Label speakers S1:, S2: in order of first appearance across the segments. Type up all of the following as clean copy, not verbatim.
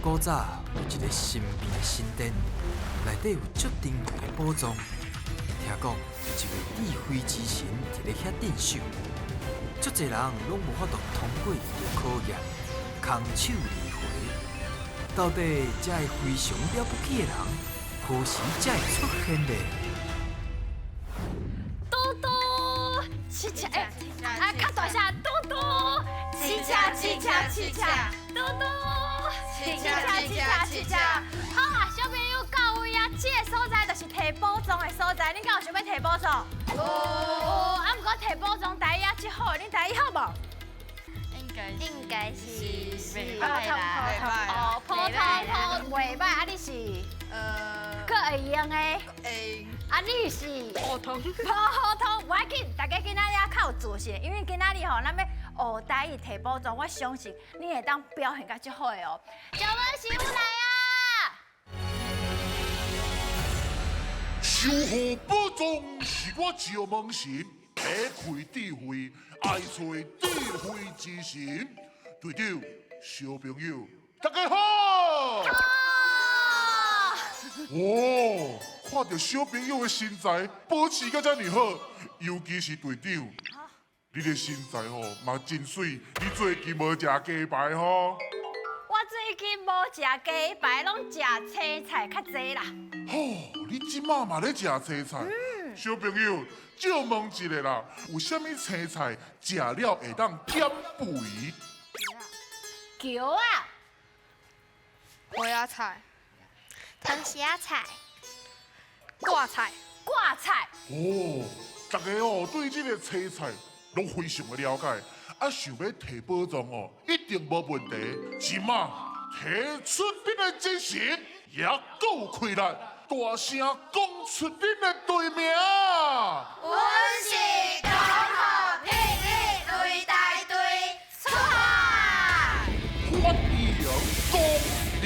S1: 古早有一个神秘的神殿，内底有足珍贵的宝藏。听讲有一位智慧之神伫咧遐镇守，足侪人拢无法度通过伊的考验，空手而回。到底这个非常了不起的人，何时才会出现呢？
S2: 嘟嘟，骑车，较大声，嘟嘟，骑车，嘟嘟，骑车。好啊，小朋友到位啊！这个所在就是摕宝藏的所在，恁敢有想要摕宝藏？有。啊，不过摕宝藏台语啊，真好，恁台语好无？应该是袂歹啦。哦，普通，袂歹。啊，你是？佫会用的。会。啊，你是？普通。我要紧，大家今仔日较有自信，因为今仔日吼，咱要学台语摕宝藏，我相信你会当表现甲足好的哦。叫阮师傅来啊！
S3: 守护宝藏是我石门神，打开智慧，爱找智慧之神。队长、小朋友，大家好！哦，看到小朋友的身材保持甲遮尔好，尤其是队长，你的身材吼嘛真水，你最近无食鸡排吼？
S2: 我最近无食鸡排，拢食青菜较济啦。
S3: 哦，你即马嘛咧食青菜？小朋友，借问一下啦，有啥物青菜食了会当减肥？
S2: 球啊！
S4: 花椰菜、
S5: 藤虾菜、
S4: 挂菜。
S3: 哦，大家哦对这个青菜拢非常的了解，啊想要摕宝藏哦，一定无问题。即马提出恁的精神，也够有气力，大声讲出恁的队名。
S2: 阮是同学霹雳擂台队出海。
S3: 欢迎光临。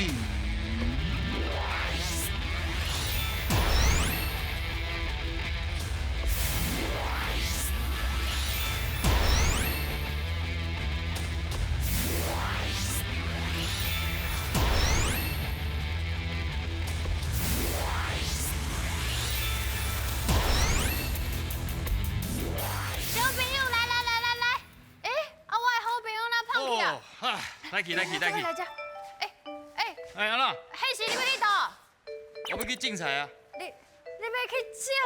S2: 小朋友来！哎，啊，我的好朋友哪跑去啊？
S6: 哈，来去。
S2: 来这。
S6: 哎，安怎？
S2: 迄时你要去倒？
S6: 我要去种菜啊。
S2: 你要去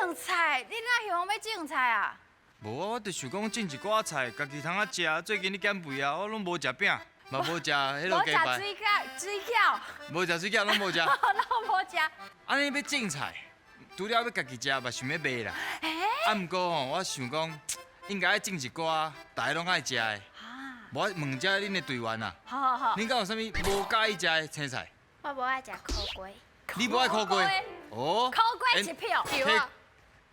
S2: 种菜？你哪想要种菜啊？
S6: 无啊，我就想讲种一寡菜，家己通啊食。最近你减肥啊，我拢无食饼，嘛无食迄落鸡排，
S2: 无食水饺，
S6: 无食水饺，拢无食。
S2: 拢无食。
S6: 安尼要种菜，除了要家己食，嘛想要卖啦。啊，毋过吼，我想讲，应该爱种一寡大家拢爱食的。无我问一下恁的队员啊，
S2: 好。
S6: 恁敢有啥物无介意食的青菜？
S5: 我无爱食苦瓜，
S6: 你无爱苦瓜？哦，
S2: 苦瓜一票。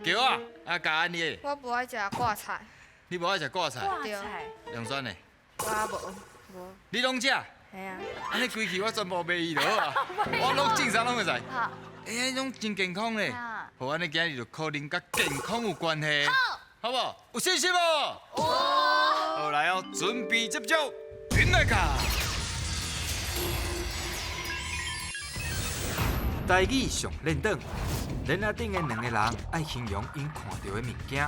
S6: 叫啊！啊，加安尼的。
S4: 我无爱食挂菜。
S6: 你无爱食挂菜？
S2: 挂菜。
S6: 梁酸的。
S4: 我无。
S6: 你拢食？
S4: 系啊。
S6: 安尼规气我全部卖伊就好啊！我拢种啥拢会使。
S2: 好。
S6: 哎，迄种真健康咧。好，安尼今日就可能甲健康有关系。
S2: 好。
S6: 好不好？有信心无？
S2: 有。
S6: 好来哦，准备接招，云来卡。
S1: 台语上练档，连下顶的两个人爱形容因看到的物件，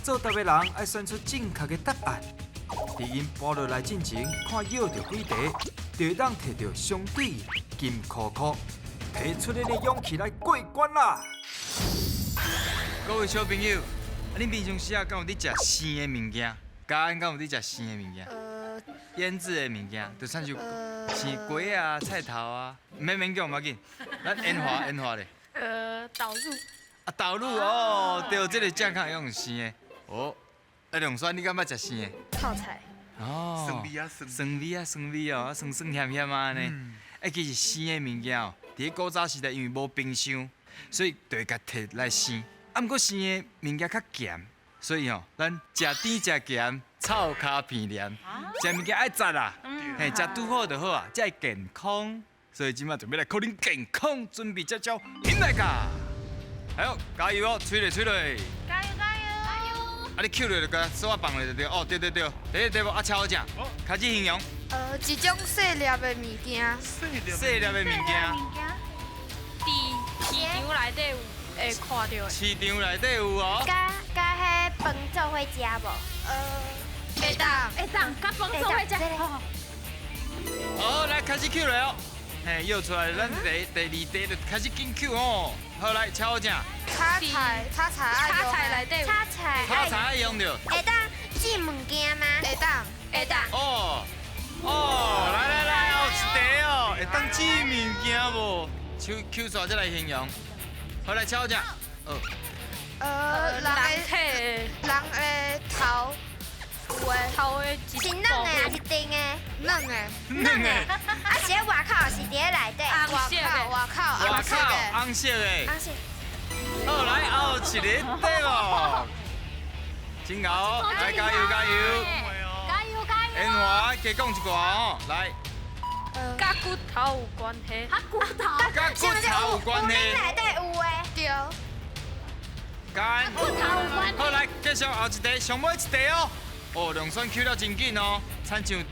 S1: 做答的人爱选出正确的答案。伫因搬落来进前，看摇到几题，就会当摕到相对金箍箍，提出恁的勇气来过关啦！
S6: 各位小朋友，恁平常时啊，敢有伫食生的物件？家安敢有伫食生的物件？腌制的物件，就像是生瓜啊、菜头啊，免讲，唔要紧，咱腌化咧。
S4: 导入。
S6: 啊，豆乳哦，对，这个正确用生的。哦，啊，梁酸，你敢捌食生的？
S4: 泡菜。
S6: 哦，酸味哦，酸咸咸啊呢。其实生的物件哦，伫古早时代因为无冰箱，所以就会甲摕来生。啊，毋过生的物件较咸，所以吼，咱食甜食咸，臭脚片黏，食物件爱杂啦，嘿，食拄好就好啊，才会健康。所以今麦就要来考恁健康，准备接招，引来噶！哎呦，加油哦，吹咧！
S2: 加油！
S6: 啊，你扣落就甲手啊放落就对。哦，对，第一题目啊，超好食。开始形容，
S4: 一种细粒的物件，
S6: 细粒的物件，
S2: 伫市场内底有会看到的。
S6: 市场内底有哦。
S5: 甲迄饭做伙食无？
S4: 会当，
S2: 会当甲饭做伙食。
S6: 好，来开始 Q 了哦。嘿，又出来，咱第二题就开始紧 Q 哦。好，来敲正。
S4: 炒菜内底有，
S5: 炒菜
S6: 炒菜爱用着。
S5: 会当煮物件吗？
S4: 会当，
S6: 哦，来，后一题哦，会当煮物件无？手 Q 煞再来形容。好，来敲正。
S4: 人的头，有诶，
S2: 头的一
S5: 是嫩的还是丁的？
S4: 嫩的，
S6: 嫩的，
S5: 啊，是咧外口，是伫咧内底。
S4: 外口，
S6: 外口红色的。
S5: 啊是。
S6: 好，来后一个题目。真牛，来加油！
S2: 加油！
S6: 烟花加讲一句哦，来。
S2: 甲骨头有关系。甲骨头。
S6: 甲骨头有关系。
S5: 内底有诶。
S4: 对，
S6: 干。
S2: 骨头有关系。
S6: 好，来继续后一题，上尾一题哦。哦，量选 Q 了真紧哦，亲像定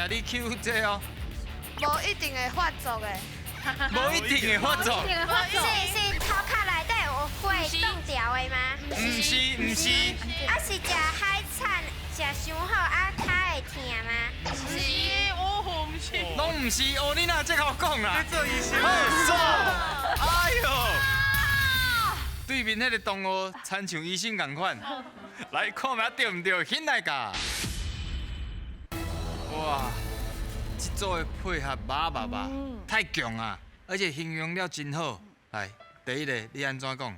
S6: 你 Q 这哦。
S4: 无一定会发作的，
S6: 无一定会发作。
S5: 是头壳内底有血冻掉的吗？
S6: 唔是。
S5: 啊是食海产食伤好啊，脚会疼吗？
S6: 拢唔是哦，你哪这好讲啦？你做医生。错。哎呦。对面迄个动物亲像医生共款。来看下对唔对，现来噶。哇，这组的配合麻，太强啊！而且形容了真好。来，第一个你安怎讲？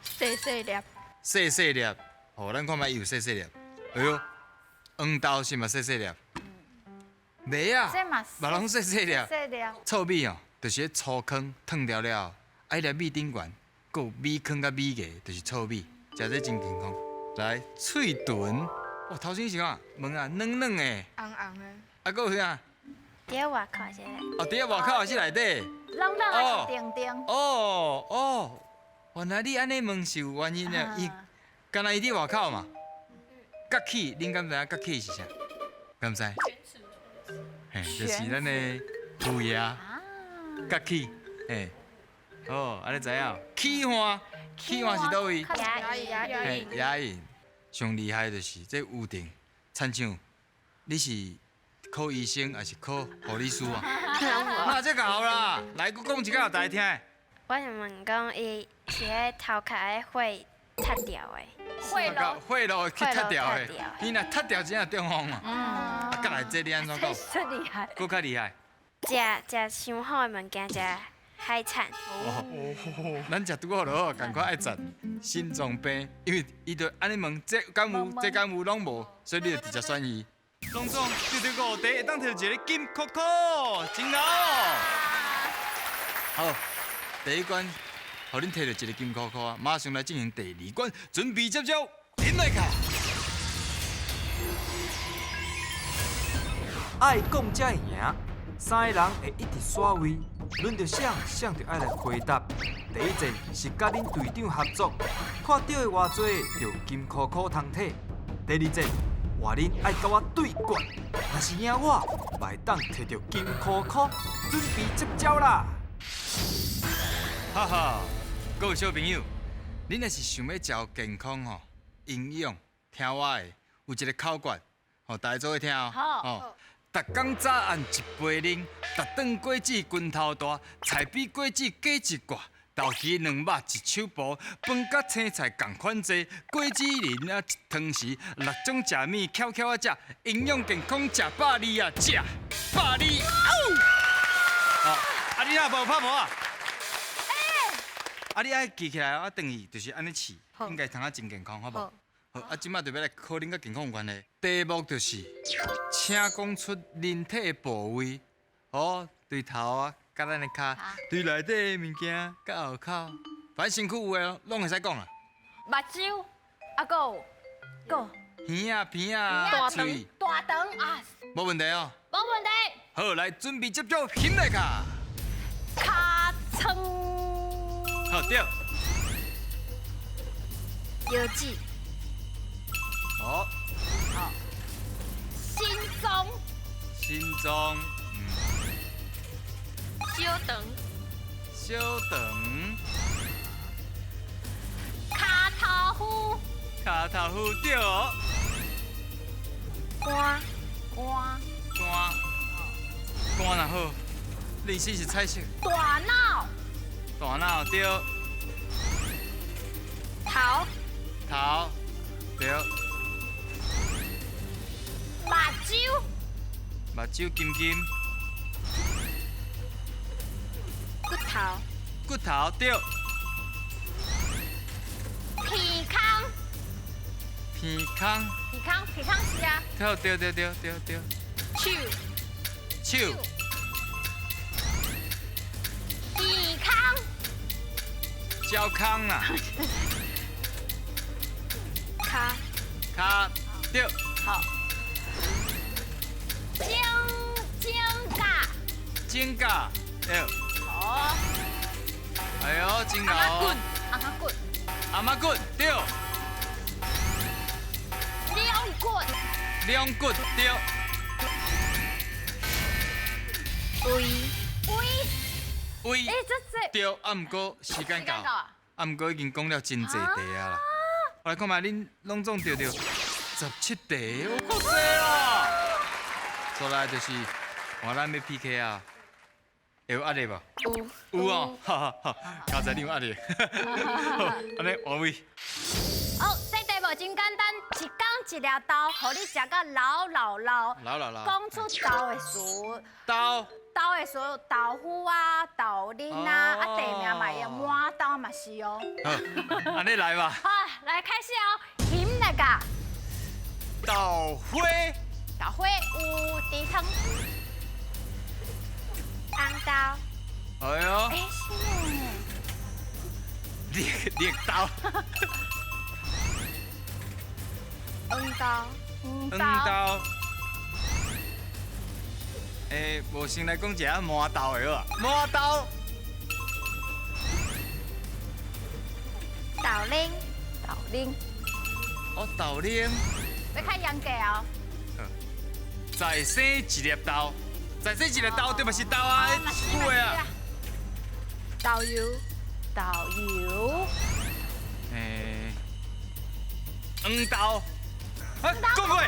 S2: 细粒。
S6: 细粒，哦，咱看卖有细粒。哎呦，黄豆是嘛细粒？袂啊，嘛拢细粒。臭米哦，就是咧粗糠烫掉了，爱粒米顶悬，佮有米糠甲米糠，就是臭米，食这真健康。来，脆炖，哇，头先是啥？问啊，嫩的，
S4: 红的，
S6: 啊，佮有啥？
S5: 伫咧外口是咧。
S6: 哦，伫咧外口还是内底？
S2: 拢还是丁。
S6: 哦，原来你安尼问是有原因的，伊，敢若伊伫外口嘛？角起，恁敢知影角起是啥？敢知？嘿，就是咱的虎爷，角起，嘿，哦，安尼知影？起花是倒位？嘿，牙龈上厉害就是这预定，亲像你是考医生还是考护理师啊？那这个好啦，来，佮讲一个大家听的。
S5: 我想问讲，伊是迄头壳的血拆掉的。
S6: 血路去踢掉的，你若踢掉真正中风嘛。啊，甲来这你安怎讲？
S2: 真厉害。
S6: 佮较厉害。
S5: 食伤好的物件，食海产。
S6: 咱食拄好就好，赶快爱食心脏病，因为伊就安尼问，这敢有，这敢有，拢无，所以你就直接选伊。总对5题，会当摕一个金扣扣，真好。好，第一关，互恁摕到一个金扣扣啊，马上来进行第二关，准备接招，林来卡。
S1: 爱讲才会赢，三个人会一直耍位，轮到想就爱来回答。第一阵是甲恁队长合作，看到的偌济就金箍箍通摕。第二阵话恁爱甲我对决，若是赢我，会当摕到金箍箍，准备接招啦！
S6: 哈哈，各位小朋友，恁若是想要照健康吼、营养，听我的，有一个口诀，吼，大家做伙听哦。
S2: 好。
S6: 逐工早暗一杯奶，逐顿果子拳头大，菜比果子加一挂，豆鱼两肉一手薄，饭甲青菜共款济，果子仁啊一汤匙，6种食物巧巧啊食，营养健康食120啊，食120。哦，啊你若无拍无啊？啊你爱记起来，啊等于就是安尼试，应该通啊真健康，好无？好，啊，即摆就要来考恁甲健康有关的。题目就是，请讲出人体的部位。哦，对头啊，甲咱的骹，对内底的物件，甲后口，反正身躯有诶，拢会使讲啊。
S2: 目睭，啊个，
S6: 耳啊、鼻啊、嘴，
S2: 大肠啊，
S6: 无问题哦。
S2: 无问题。
S6: 好，来准备接招，现来卡。
S2: 尻川，
S6: 好对。
S5: 腰子。
S6: 好。
S2: 心脏，
S6: 心中
S2: 小肠，
S6: 小肠，
S2: 卡头夫，
S6: 卡头夫对哦，
S2: 肝，
S6: 肝若好，历史是彩色，
S2: 大脑，
S6: 大脑对，
S2: 头，
S6: 头对，
S2: 目睭，
S6: 目睭金金，
S2: 骨头，
S6: 骨头对，
S2: 鼻腔，
S6: 鼻孔，
S2: 鼻腔是啊，
S6: 对，
S2: 手，
S6: 手，
S2: 鼻腔，
S6: 脚空啦，
S2: 卡，
S6: 骹对，
S2: 好，肩胛，
S6: 肩胛对，
S2: 好，
S6: 哎呦，真高
S2: 阿
S6: 哦，
S2: 妈骨，
S6: 阿妈骨对，
S2: 两骨，
S6: 两骨对，胃
S2: 这
S6: 对，啊，毋过时间到，啊，毋过已经讲了真侪题啊啦。我来看卖恁拢总对着17题，有够多啦！再来就是换咱要 PK 啊，会有压力无？有哦，哈哈哈，刚才你有压力，好，安尼换位。
S2: 哦，这题目真简单，一讲一粒豆，互你食到老。
S6: 老，
S2: 讲出豆的词，
S6: 刀，
S2: 豆的词有豆腐啊、豆奶啊，
S6: 哦
S2: 啊地名嘛有满豆嘛是哦。
S6: 好，安尼来吧。
S2: 好，来开始哦，咸那个
S6: 豆花，
S2: 豆花有猪汤，
S5: 红豆，
S6: 哎呦，
S2: 哎是呢，
S6: 猎刀，
S5: 黄豆，
S6: 黄豆。诶，无先来讲一下麻豆的好啊，麻豆，
S5: 豆奶，
S2: 豆奶，
S6: 哦豆奶，
S2: 要开洋价哦。
S6: 再生一粒豆，再生一粒豆对嘛是豆啊，句话啊。
S5: 豆油，
S2: 豆油，
S6: 诶，黄豆，啊，讲过，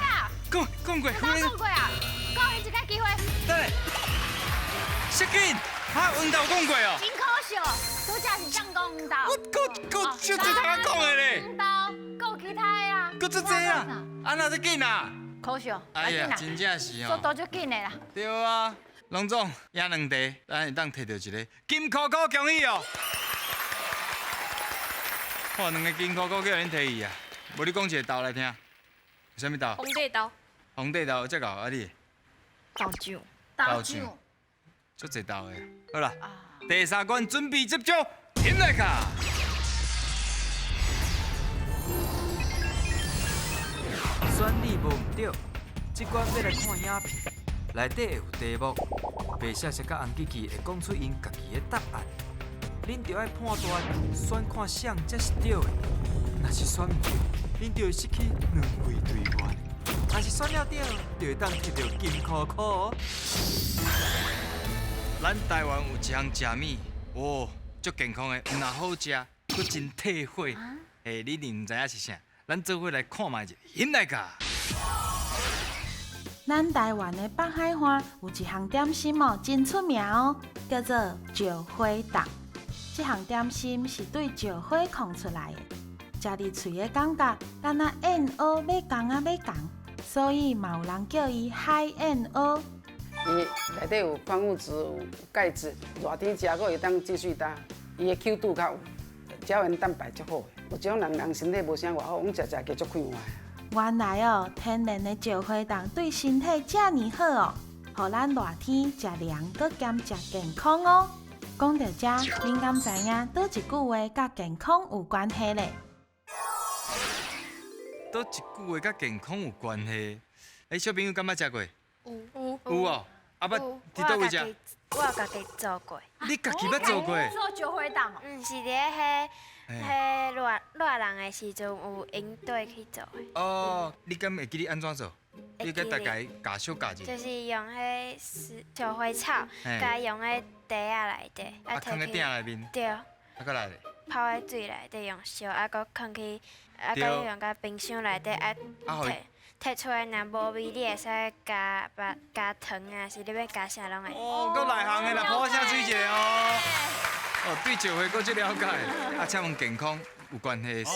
S6: 讲过，
S2: 刚讲过啊，讲一个机会，
S6: 等下，小紧，啊，黄豆讲过哦。
S2: 真可惜，拄则是想讲黄豆。
S6: 我就这头讲的咧，
S2: 黄豆，还有其他的啊。
S6: 搁这济啊，啊那这紧啊？
S2: 可惜，
S6: 哎呀，
S2: 啦，
S6: 真正是哦。
S2: 速度就紧的啦。
S6: 对啊，龙总赢2题，咱会当摕到一个金箍箍恭喜哦！看2个金箍箍叫恁摕去啊！无你讲一个豆来听，有啥物豆？
S5: 红地豆，
S6: 皇帝豆，这个啊你
S5: 豆酱，
S6: 豆
S2: 豆
S6: 酱
S2: 酱，
S6: 足侪豆的。好啦，
S2: 啊，
S6: 第3关准备接招，进来卡！
S1: 选你无毋对，即关要来看影片，内底会有题目，白色色甲红旗旗会讲出因家己的答案。恁着爱判断，选看谁才是对的。若是选唔对，恁就会失去2位队员；若是选了对，就会当摕到金箍箍哦。
S6: 咱台湾有一项食物，哇，足健康的，毋但好食，佫真退火。诶，你一定毋知影是啥？咱做伙来看卖一下，进来卡！
S7: 咱台湾的北海花有一项点心哦，真出名哦，叫做石花蛋。这项点心是对石花控出来的，食入嘴的感觉，敢若燕窝要讲啊要讲，所以嘛有人叫伊海燕窝。
S8: 伊内底有矿物质、有钙质，热天食个会当继续打。伊的 Q 度较有，胶原蛋白足好的。有一种人身体无啥偌好，我们食加足快活。
S7: 原来哦，天然的石花蛋对身体这么好哦，互咱热天食凉，搁兼食健康哦。讲到这，恁敢知影倒一句话甲健康有关系咧？
S6: 倒一句话甲健康有关系？诶，小朋友敢捌食过？有哦。啊捌
S5: 有
S6: 伫倒位食？
S5: 我有家己做过。
S6: 你家己捌做过？
S2: 做酒会档哦。
S5: 是伫迄热人的时阵有营队去做的。
S6: 哦，你敢会记你安怎做？你甲大家教小教者。
S5: 就是用迄石灰草，甲用迄袋仔内底，
S6: 啊，放喺鼎内面。
S5: 对。
S6: 啊，搁来咧。
S5: 泡喺水内底用烧，啊，搁放去，啊，搁用到冰箱内底，啊，摕出来，若无味，你会使加糖啊，是你要加啥拢会。
S6: 哦，搁内行的啦，泡啥水者哦。哦，对石灰搁即了解，啊，请问健康有关系的事。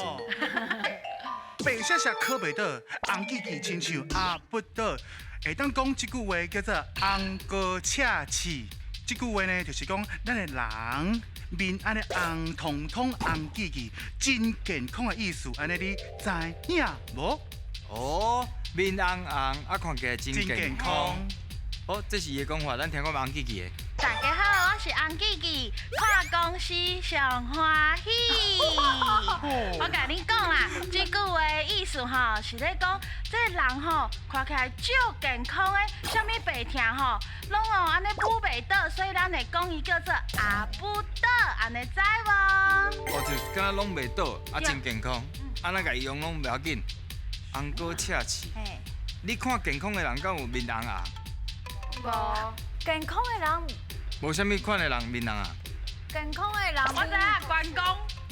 S9: 白色色可袂倒，红记记亲像阿不倒。会当讲即句话叫做红高赤刺。即句话呢，就是讲咱的人面安尼红彤彤、红记记，真健康的意思。安尼你知影无？
S6: 哦，面红红，啊，看起来真健康。哦，这是伊的讲法，咱听过红记记的。
S7: 大家好，我是红记记，看公司上欢喜。我甲你讲啦，这句话的意思吼，是咧讲这人吼看起来足健康的，啥物白疼吼，拢安尼补袂倒，所以咱会讲伊叫做阿不倒，安尼知无？
S6: 哦，就是敢若拢袂倒，啊，真健康，啊，咱家己用拢袂要紧，红高赤刺。你看健康的人，敢有面红红？
S2: 无，健康的人，
S6: 无啥物款的人面红红。
S2: 健康的人，
S7: 我知影关公。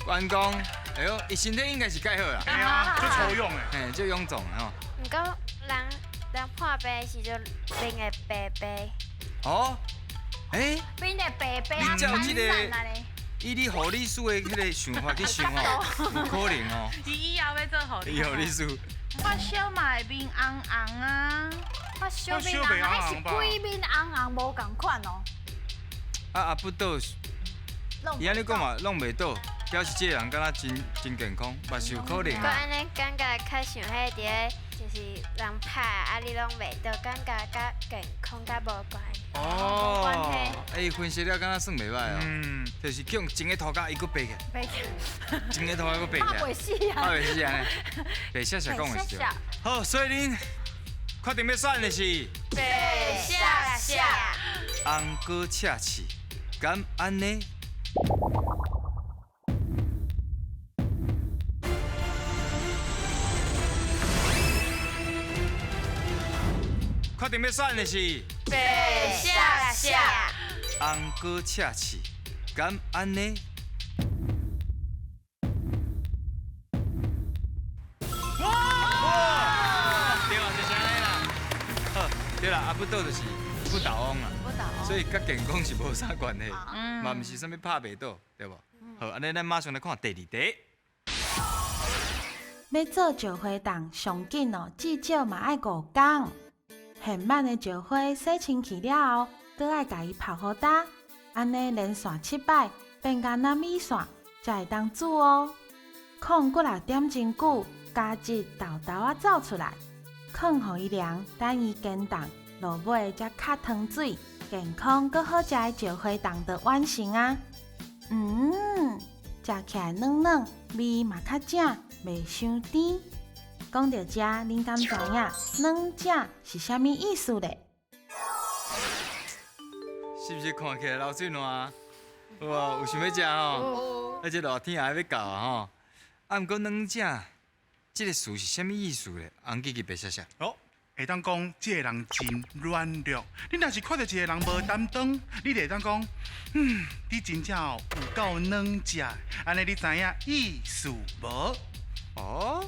S6: 关公，哎呦，伊身体应该是介好啦。
S9: 哎呀，足粗勇的。
S6: 嘿，足臃肿的吼。
S5: 毋过人破病的时阵，面会白白。
S6: 哦，哎，
S2: 面会白白
S6: 你照即个
S2: 啊咧。
S6: 以你护理师的迄个想法去想哦，有可能哦。
S7: 伊以后要做护理。
S6: 护理师。
S7: 我小嘛会面红红啊。
S2: 我小面红，迄是规面红红无共款哦。
S6: 啊不倒，伊安尼讲嘛，弄袂倒，表示这个人敢若真健康，嘛是有可能
S5: 我
S6: 啊。
S5: 安尼感觉较像迄个，就是人拍啊，你拢袂倒，感觉甲健康甲无关。
S6: 哦，伊分析了，敢若算袂歹哦。就是用前个涂骹伊佫白起来，
S2: 白起来，
S6: 前个涂骹佫白起来，
S2: 拍袂死啊！
S6: 拍袂死安尼。白写写讲的是对。好，所以恁确定要选的是
S2: 白下下，
S6: 红高赤刺，敢安尼？确定要选的是
S2: 白下下，
S6: 红高赤刺，敢安尼？对啊，就是安尼啦。好，对啦，啊不倒就是不倒翁啦。
S2: 不倒。
S6: 所以甲健康是无啥关系，嘛毋是啥物拍袂倒，对无？好，安尼咱马上来看第二题。
S7: 要做石灰档，上紧哦，至少嘛爱5天。现满的石灰洗清气了后，搁爱甲伊泡好干，安尼连续7摆，变甲糯米线，才会当煮哦。控过6点真久，加一豆豆仔走出来，放互伊凉，等伊煎冻，落尾才较汤水，健康搁好食的石灰档就完成啊！食起来软软，味嘛较正，袂伤甜。讲到这，恁敢知影软正是啥物意思咧？
S6: 是不是看起来流水烂？哇，有想要食吼？而且热天也要到啊吼。啊，毋过软正，这个词是啥物意思咧？红记记白写写。
S9: 哦，会当讲这个人真软弱。你若是看到一个人无担当，你就会当讲，你真正有够软食。安尼你知影意思无？
S6: 哦，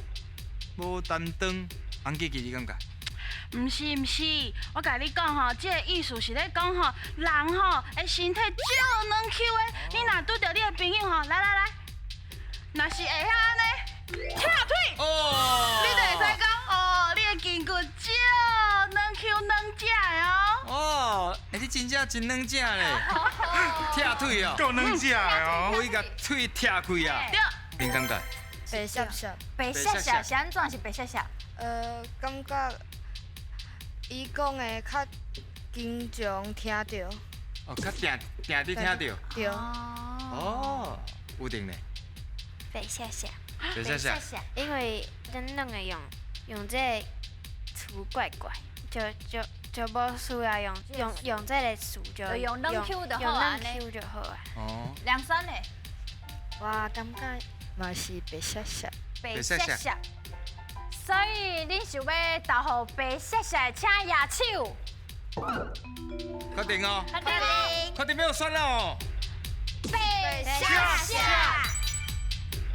S6: 无担当，红记记你感觉？
S7: 毋是，我甲你讲吼，这个意思是咧讲吼，人吼的身体足软 Q 的，你若拄着你的朋友吼，来，若是会晓安尼踢腿，你就会使讲哦，你的筋骨足软 Q 软食的哦。
S6: 哦，你真正真软正咧，踢腿哦，
S9: 够软食的哦。
S6: 可以甲腿踢开啊！
S7: 对，
S6: 你感觉？
S4: 白下下，
S2: 白下下是安怎是白下下？
S4: 感觉伊讲的较经常听到。
S6: 哦，较定伫听到。
S4: 对。
S6: 哦，有定咧。
S5: 白下下，
S6: 白写写。
S5: 因为咱拢会用这个词怪怪，就就无需要用这个词，就
S2: 用冷 Q 就好
S5: 用
S2: 啊
S5: 冷 Q 就好啊。
S6: 哦，
S2: 梁酸嘞，
S4: 我感觉嘛是白色色。
S2: 白色色。所以你想要投互白色色，请举手。
S6: 确定哦？
S2: 确定。
S6: 确定要选了哦？
S2: 白色色。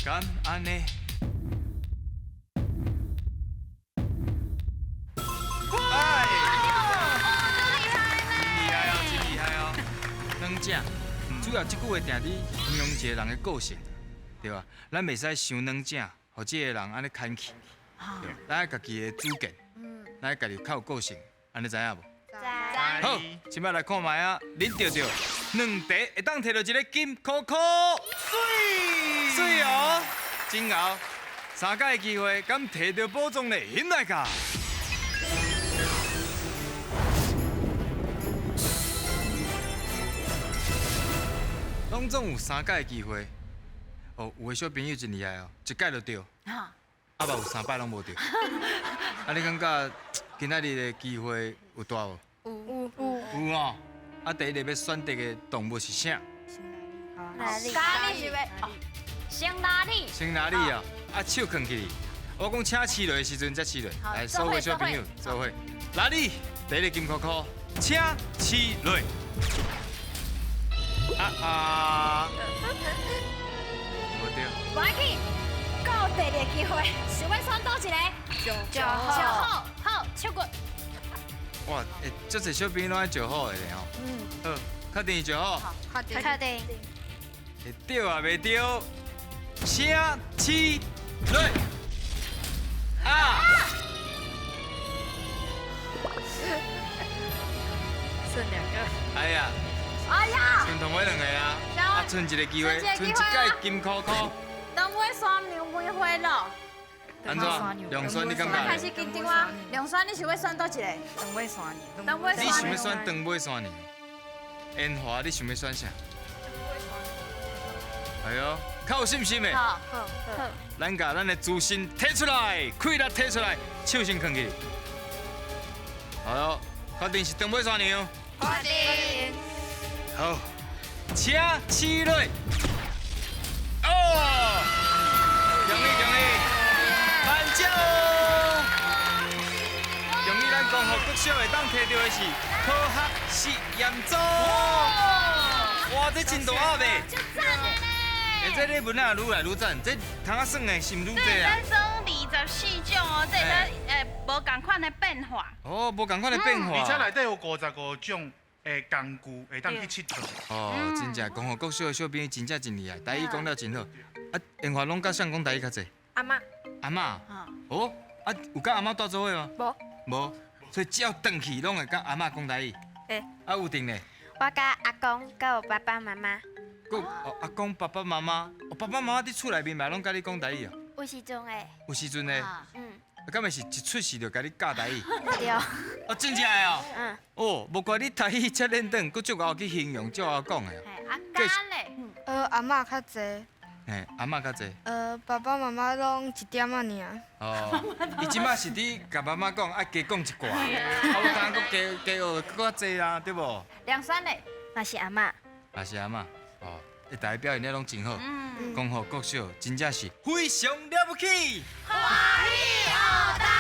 S6: 咁安尼。哎，真厉害哦！软正，主要即句话定伫形容一个人的个性，对吧？咱袂使伤软正，互即个人安尼牵起。对，咱爱家己的主见，咱爱家己较有个性，安尼知影无？好，即摆来看卖啊，恁钓着2题会当摕到一个金箍箍，水哦！真后3届的机会，敢摕到宝藏嘞，现来甲。拢总有3届的机会，哦，有的小朋友真厉害哦，1届就对，啊嘛有3摆拢无对。啊，你感觉今仔日的机会有大无？有哦。啊，第一个要选择的动物是啥？
S2: 咖喱是要先哪里？
S6: 先哪里啊？啊，手放起。我讲请饲落的时阵才饲落。来，所有小朋友做伙。哪里？第一个金箍箍，请饲落。无对。
S2: 无要紧，到第二个机会，想要选倒一个？就好，好，手骨。
S6: 哇，足侪小朋友拢爱招好的咧吼。好，确定招好。
S5: 确定。
S6: 会对啊，袂对？请饲落。
S4: 剩2个。
S6: 哎呀！
S2: 哎呀！
S6: 剩同尾2个啊！啊，剩一个机会，剩1届金箍箍。
S2: 当尾山牛每回咯。
S6: 安怎？梁酸你感觉？
S2: 开始紧张啊！梁酸，你想要选倒一个？
S4: 当尾山呢？
S6: 你想要选长尾山呢？烟花，你想要选啥？哎呦，较有信心的。
S2: 好。
S6: 咱甲咱的自信摕出来，气力摕出来，手先放起。好哟，确定是长尾山牛。
S4: 确定。
S6: 好，请饲落。哦，恭喜！颁奖！恭喜咱光复国小会当摕到的是科学实验组。哇，这真大盒呗！
S2: 就赞的咧！
S6: 这个文啊，愈来愈赞，这通啊算的是毋愈济啊？
S10: 咱算24种哦，这个无共款的变化。
S6: 哦，无共款的变化。
S9: 而且内底有55种的工具会当去佚佗。
S6: 哦，真正光复国小的小朋友真正真厉害，台语讲了真好。啊，烟花拢甲谁讲台语较济？
S5: 阿妈。
S6: 阿嬷。哦，啊，有甲阿嬷住做伙吗？无，所以只要回去，拢会甲阿嬷讲台语。啊，有定咧。
S5: 我甲阿公，甲有爸爸妈妈。
S6: 阿公、爸爸妈妈，爸爸妈妈伫厝内面嘛，拢甲你讲台语啊？
S5: 有时阵诶。
S6: 有时阵咧。敢会是一出世就甲你教台语？
S5: 对。
S6: 哦，真正诶哦。哦，无怪你台语遮练长，佫足敖去形容，足敖讲诶。
S2: 阿干咧。
S4: 阿嬷较济。
S6: 阿嬷较济。
S4: 爸爸妈妈拢1点仔尔。
S6: 哦，伊即摆是伫甲妈妈讲，爱加讲一寡，啊，有当佫加学佫较济啦，对无？
S2: 梁酸咧，
S5: 嘛是阿嬷。
S6: 嘛是阿嬷，哦，大家表现得拢真好，光复国小真正是非常了不起。
S2: 欢喜后代。